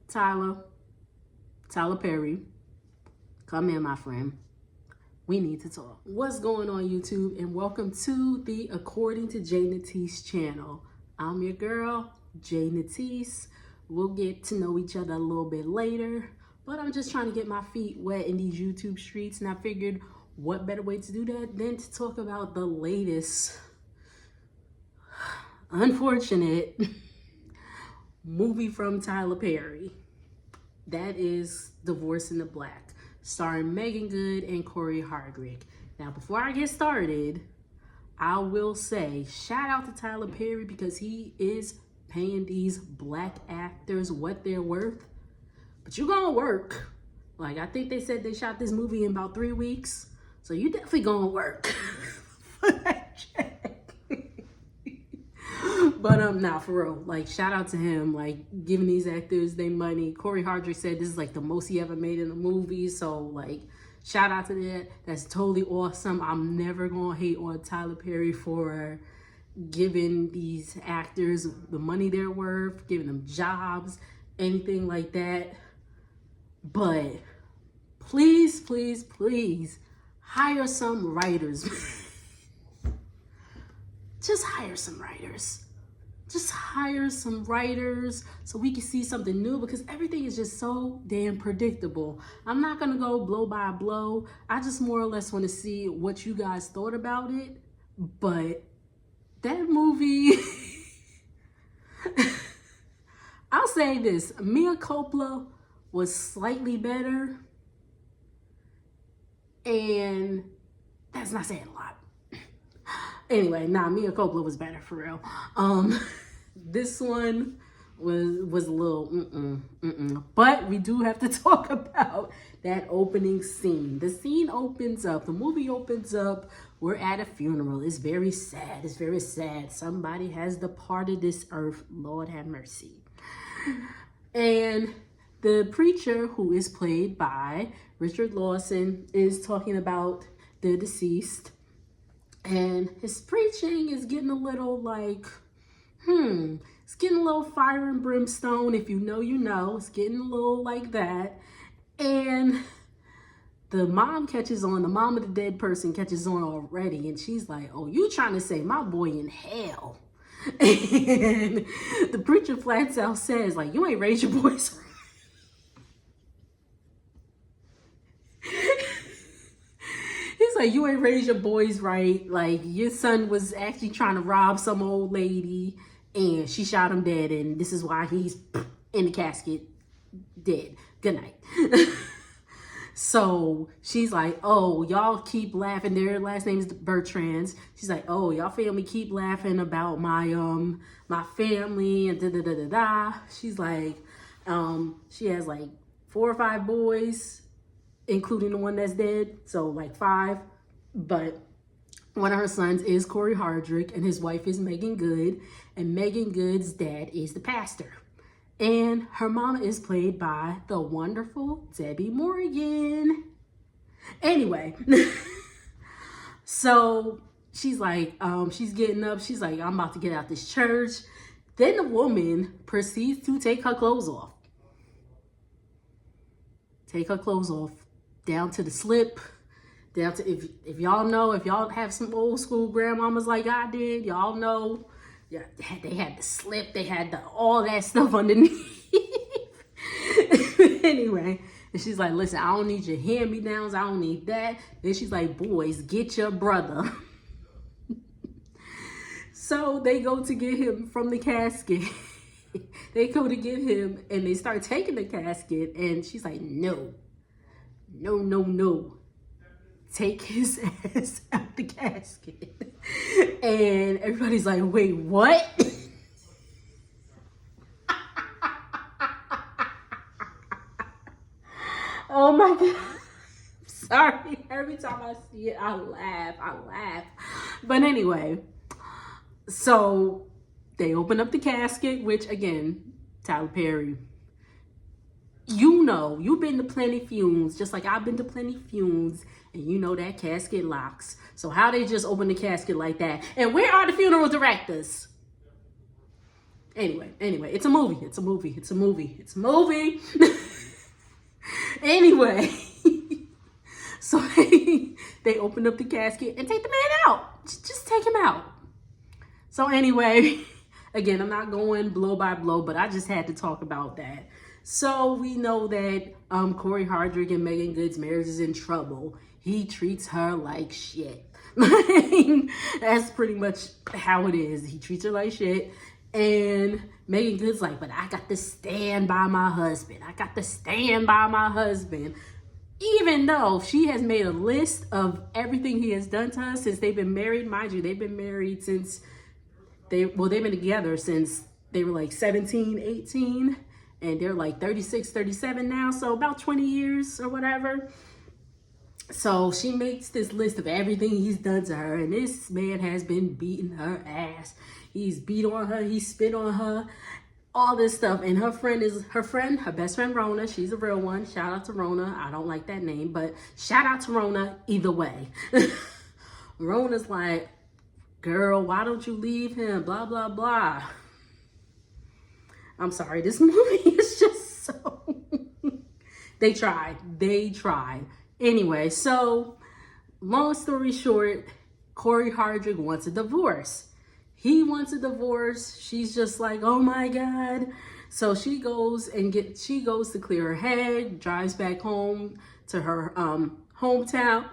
Tyler Perry, come in, my friend. We need to talk. What's going on, YouTube? And welcome to the According to Jay Natisse channel. I'm your girl, Jay Natisse. We'll get to know each other a little bit later, but I'm just trying to get my feet wet in these YouTube streets, and I figured what better way to do that than to talk about the latest unfortunate movie from Tyler Perry. That is Divorce in the Black, starring Meagan Good and Corey Hardrick. Now, before I get started, I will say shout out to Tyler Perry because he is paying these black actors what they're worth. But you're gonna work. Like, I think they said they shot this movie in about 3 weeks. So you definitely gonna work for that check. But nah, for real, like, shout out to him, like, giving these actors their money. Corey Hardrick said this is like the most he ever made in a movie, so like, shout out to that. That's totally awesome. I'm never gonna hate on Tyler Perry for giving these actors the money they're worth, giving them jobs, anything like that. But please, please, please hire some writers. Just hire some writers. Just hire some writers so we can see something new, because everything is just so damn predictable. I'm not gonna go blow by blow. I just more or less want to see what you guys thought about it. But that movie, I'll say this, Mia Coppola was slightly better, and that's not saying a lot. Anyway, Mia Coppola was better, for real. This one was a little But we do have to talk about that opening scene. The scene opens up, the movie opens up, we're at a funeral. It's very sad, it's very sad. Somebody has departed this earth, Lord have mercy. And the preacher, who is played by Richard Lawson, is talking about the deceased. And his preaching is getting a little like, it's getting a little fire and brimstone. If you know, you know. It's getting a little like that. And the mom catches on, the mom of the dead person catches on already. And she's like, oh, you trying to say my boy in hell. And the preacher flats out says, like, you ain't raised your boys right. Like, you ain't raised your boys right. Like, your son was actually trying to rob some old lady and she shot him dead, and this is why he's in the casket dead. Good night. So she's like, oh, y'all keep laughing. Their last name is Bertrands. She's like, oh, y'all family keep laughing about my my family and da-da-da-da-da. She's like, she has like 4 or 5 boys, including the one that's dead, so like 5. But one of her sons is Corey Hardrick, and his wife is Meagan Good, and Meagan Good's dad is the pastor. And her mama is played by the wonderful Debbie Morgan. Anyway, so she's like, she's getting up, she's like, I'm about to get out this church. Then the woman proceeds to take her clothes off. Take her clothes off. Down to the slip, down to, if y'all know, if y'all have some old school grandmamas like I did, y'all know, yeah, they had the slip, they had all that stuff underneath. Anyway, and she's like, listen, I don't need your hand-me-downs, I don't need that. Then she's like, boys, get your brother. So they go to get him from the casket. They go to get him, and they start taking the casket, and she's like, no. No. Take his ass out the casket. And everybody's like, wait, what? Oh my God. Sorry. Every time I see it, I laugh. But anyway, so they open up the casket, which again, Tyler Perry, you know, you've been to plenty funerals, just like I've been to plenty funerals, and you know that casket locks. So how they just open the casket like that? And where are the funeral directors? Anyway, it's a movie. It's a movie. It's a movie. It's a movie. Anyway, so they open up the casket and take the man out. Just take him out. So anyway, again, I'm not going blow by blow, but I just had to talk about that. So we know that Corey Hardrick and Meagan Good's marriage is in trouble. He treats her like shit. That's pretty much how it is. He treats her like shit. And Meagan Good's like, but I got to stand by my husband. I got to stand by my husband. Even though she has made a list of everything he has done to her since they've been married. Mind you, they've been married since they've been together since they were like 17, 18. And they're like 36, 37 now. So about 20 years or whatever. So she makes this list of everything he's done to her. And this man has been beating her ass. He's beat on her. He spit on her. All this stuff. And her best friend Rona. She's a real one. Shout out to Rona. I don't like that name. But shout out to Rona either way. Rona's like, girl, why don't you leave him? Blah, blah, blah. I'm sorry. This movie is just so... They tried. Anyway, so long story short, Corey Hardrick wants a divorce. He wants a divorce. She's just like, oh my God. So she goes to clear her head, drives back home to her hometown,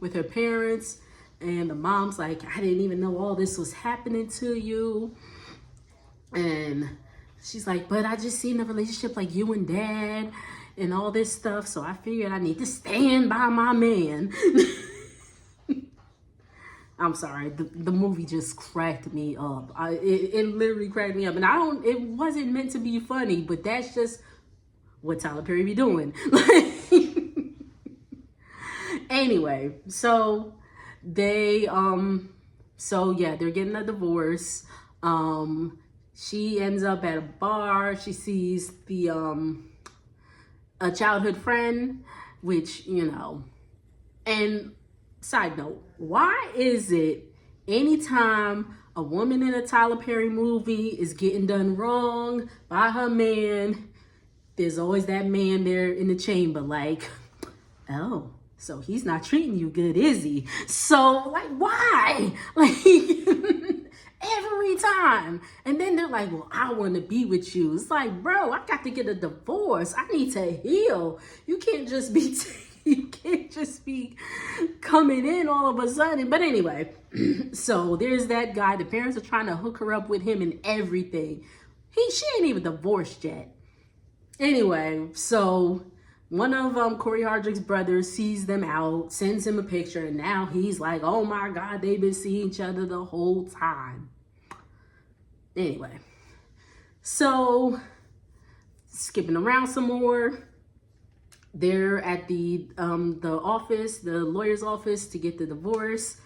with her parents. And the mom's like, I didn't even know all this was happening to you. And she's like, but I just seen a relationship like you and Dad and all this stuff, so I figured I need to stand by my man. I'm sorry, the movie just cracked me up. It literally cracked me up, and it wasn't meant to be funny, but that's just what Tyler Perry be doing. Anyway, so they're getting a divorce. She ends up at a bar. She sees a childhood friend, which, and side note, why is it anytime a woman in a Tyler Perry movie is getting done wrong by her man, there's always that man there in the chamber like, oh, so he's not treating you good, is he? So, like, why? Like, every time. And then they're like, well, I want to be with you. It's like, bro, I got to get a divorce. I need to heal. You can't just be coming in all of a sudden. But anyway, so there's that guy. The parents are trying to hook her up with him and everything. She ain't even divorced yet. Anyway, so one of Corey Hardrick's brothers sees them out, sends him a picture, and now he's like, oh my God, they've been seeing each other the whole time. Anyway, so skipping around some more, they're at the office, the lawyer's office, to get the divorce.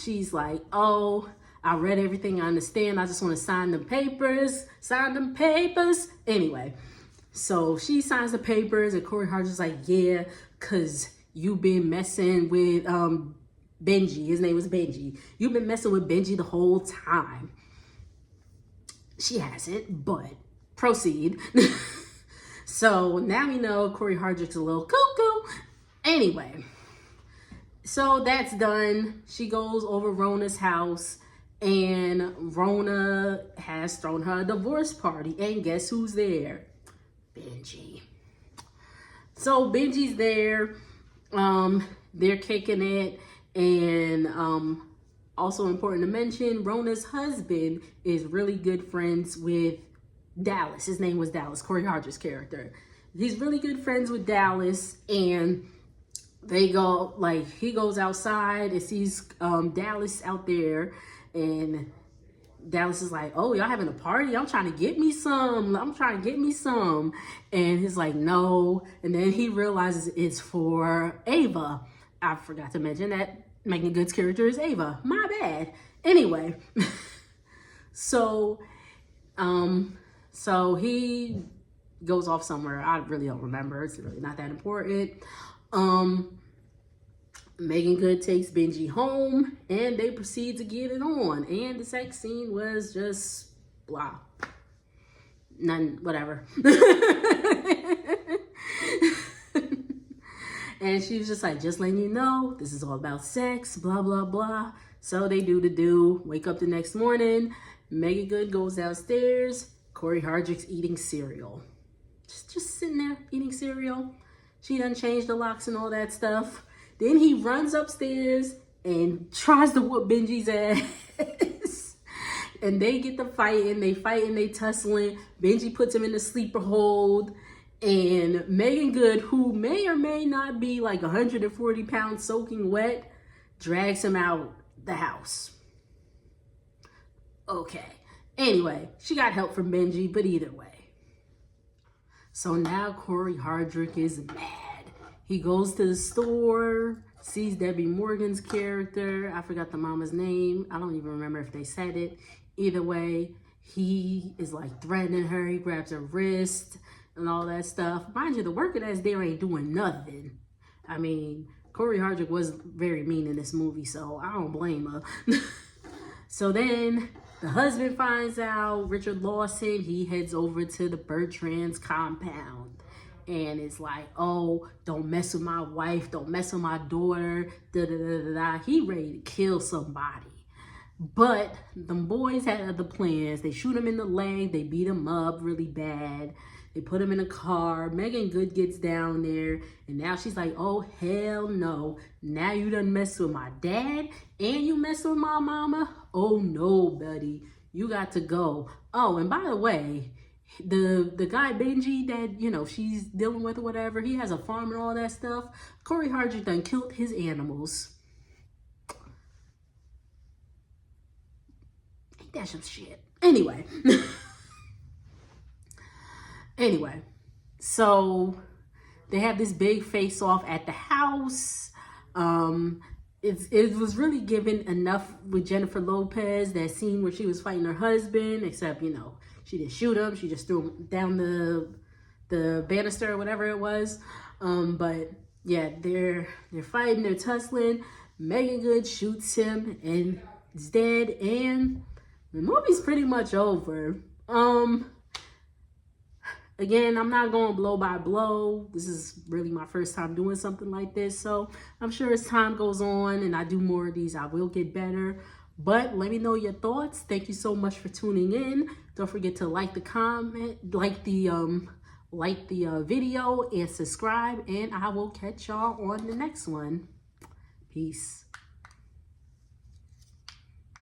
She's like, oh, I read everything, I understand, I just want to sign them papers. Anyway, so she signs the papers, and Corey Hardrick's like, yeah, because you've been messing with Benji. His name was Benji. You've been messing with Benji the whole time. She hasn't, but proceed. So now we know Corey Hardrick's a little cuckoo. Anyway, so that's done. She goes over Rona's house, and Rona has thrown her a divorce party. And guess who's there? Benji. So Benji's there. They're kicking it. And also important to mention, Rona's husband is really good friends with Dallas. His name was Dallas, Corey Hardrick's character. He's really good friends with Dallas, and they go, like, he goes outside and sees Dallas out there, and Dallas is like, oh, y'all having a party? I'm trying to get me some. And he's like, no. And then he realizes it's for Ava. I forgot to mention that Meagan Good's character is Ava. My bad. Anyway, so he goes off somewhere. I really don't remember. It's really not that important. Meagan Good takes Benji home, and they proceed to get it on. And the sex scene was just blah. None, whatever. And she was just like, just letting you know, this is all about sex, blah, blah, blah. So they do the do. Wake up the next morning. Meagan Good goes downstairs. Corey Hardrick's eating cereal. Just sitting there eating cereal. She done changed the locks and all that stuff. Then he runs upstairs and tries to whoop Benji's ass. And they get to fighting. They fighting, they tussling. Benji puts him in the sleeper hold. And Meagan Good, who may or may not be like 140 pounds soaking wet, drags him out the house. Okay. Anyway, she got help from Benji, but either way. So now Corey Hardrick is mad. He goes to the store, sees Debbie Morgan's character. I forgot the mama's name. I don't even remember if they said it. Either way, he is like threatening her. He grabs her wrist and all that stuff. Mind you, the worker that's there ain't doing nothing. I mean, Corey Hardrick was very mean in this movie, so I don't blame her. So then the husband finds out, Richard Lawson, he heads over to the Bertrand's compound. And it's like, oh, don't mess with my wife, don't mess with my daughter, da-da-da-da-da. He ready to kill somebody. But the boys had other plans. They shoot him in the leg, they beat him up really bad. They put him in a car. Meagan Good gets down there. And now she's like, oh, hell no. Now you done mess with my dad and you mess with my mama? Oh, no, buddy. You got to go. Oh, and by the way, the guy Benji that, you know, she's dealing with or whatever, he has a farm and all that stuff. Corey Hardrick done killed his animals. Ain't that some shit? Anyway. Anyway, so they have this big face-off at the house. It was really given enough with Jennifer Lopez, that scene where she was fighting her husband, except, you know, she didn't shoot him. She just threw him down the banister or whatever it was. But yeah, they're fighting, they're tussling. Meagan Good shoots him and is dead, and the movie's pretty much over. Again, I'm not going blow by blow. This is really my first time doing something like this. So I'm sure as time goes on and I do more of these, I will get better. But let me know your thoughts. Thank you so much for tuning in. Don't forget to like the video and subscribe. And I will catch y'all on the next one. Peace.